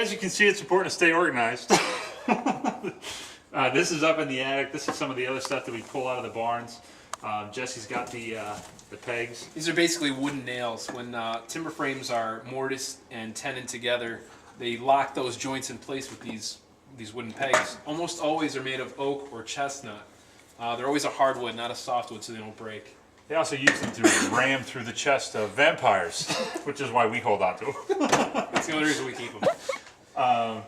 as you can see, it's important to stay organized. This is up in the attic. This is some of the other stuff that we pull out of the barns. Jesse's got the pegs. These are basically wooden nails. When timber frames are mortised and tenon together, they lock those joints in place with these wooden pegs. Almost always are made of oak or chestnut. They're always a hardwood, not a softwood, so they don't break. They also use them to ram through the chest of vampires, which is why we hold on to them. That's the only reason we keep them.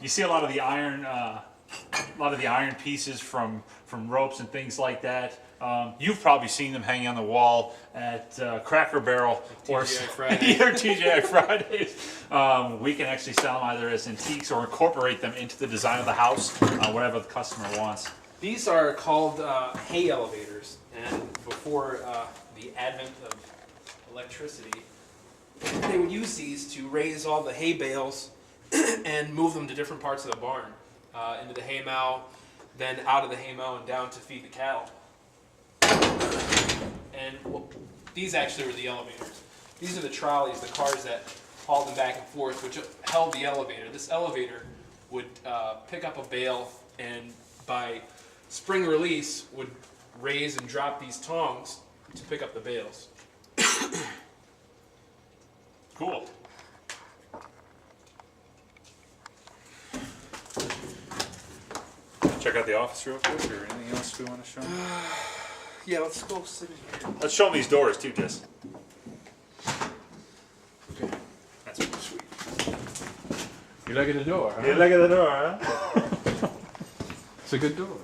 You see a lot of the iron pieces from ropes and things like that. You've probably seen them hanging on the wall at Cracker Barrel or TGI Fridays. We can actually sell them either as antiques or incorporate them into the design of the house, whatever the customer wants. These are called hay elevators, and before the advent of electricity, they would use these to raise all the hay bales and move them to different parts of the barn, into the hay mow, then out of the hay mow and down to feed the cattle. And well, these actually were the elevators. These are the trolleys, the cars that hauled them back and forth, which held the elevator. This elevator would pick up a bale and by spring release would raise and drop these tongs to pick up the bales. Cool. Check out the office real quick, or anything else we want to show them? Yeah, let's go sit in here. Let's show them these doors too, Jess. Okay. That's pretty sweet. You look at the door, huh? You look at the door, huh? It's a good door.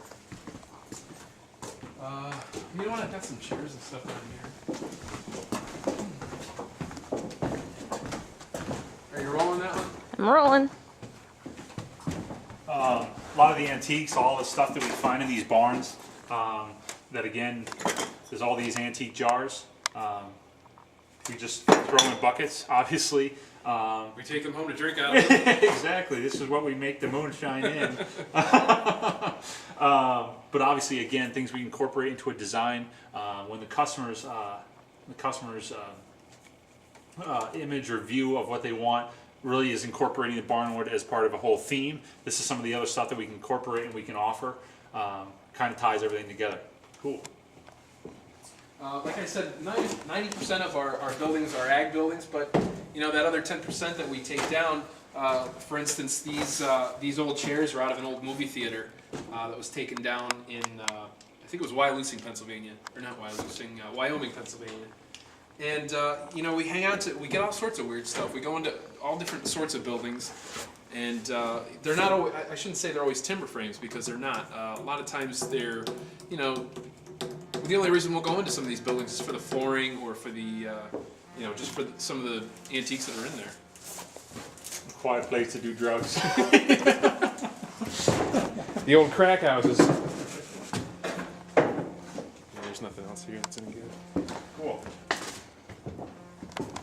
You know what? I've got some chairs and stuff down here. Are you rolling that one? I'm rolling. A lot of the antiques, all the stuff that we find in these barns, that again, there's all these antique jars. We just throw them in buckets, obviously. We take them home to drink out of them. Exactly, this is what we make the moonshine in. But obviously, again, things we incorporate into a design. When the customer's image or view of what they want really is incorporating the barnwood as part of a whole theme. This is some of the other stuff that we can incorporate and we can offer. Kind of ties everything together. Cool. Like I said, 90% of our buildings are ag buildings, but you know that other 10% that we take down. For instance, these old chairs are out of an old movie theater that was taken down in I think it was Wyalusing, Pennsylvania, or not Wyalusing, Wyoming, Pennsylvania. And you know, we get all sorts of weird stuff. We go into all different sorts of buildings, and they're not always, I shouldn't say they're always timber frames, because they're not. A lot of times they're, you know, the only reason we'll go into some of these buildings is for the flooring or for the, you know, just for some of the antiques that are in there. Quiet place to do drugs. The old crack houses. There's nothing else here that's any good. Cool.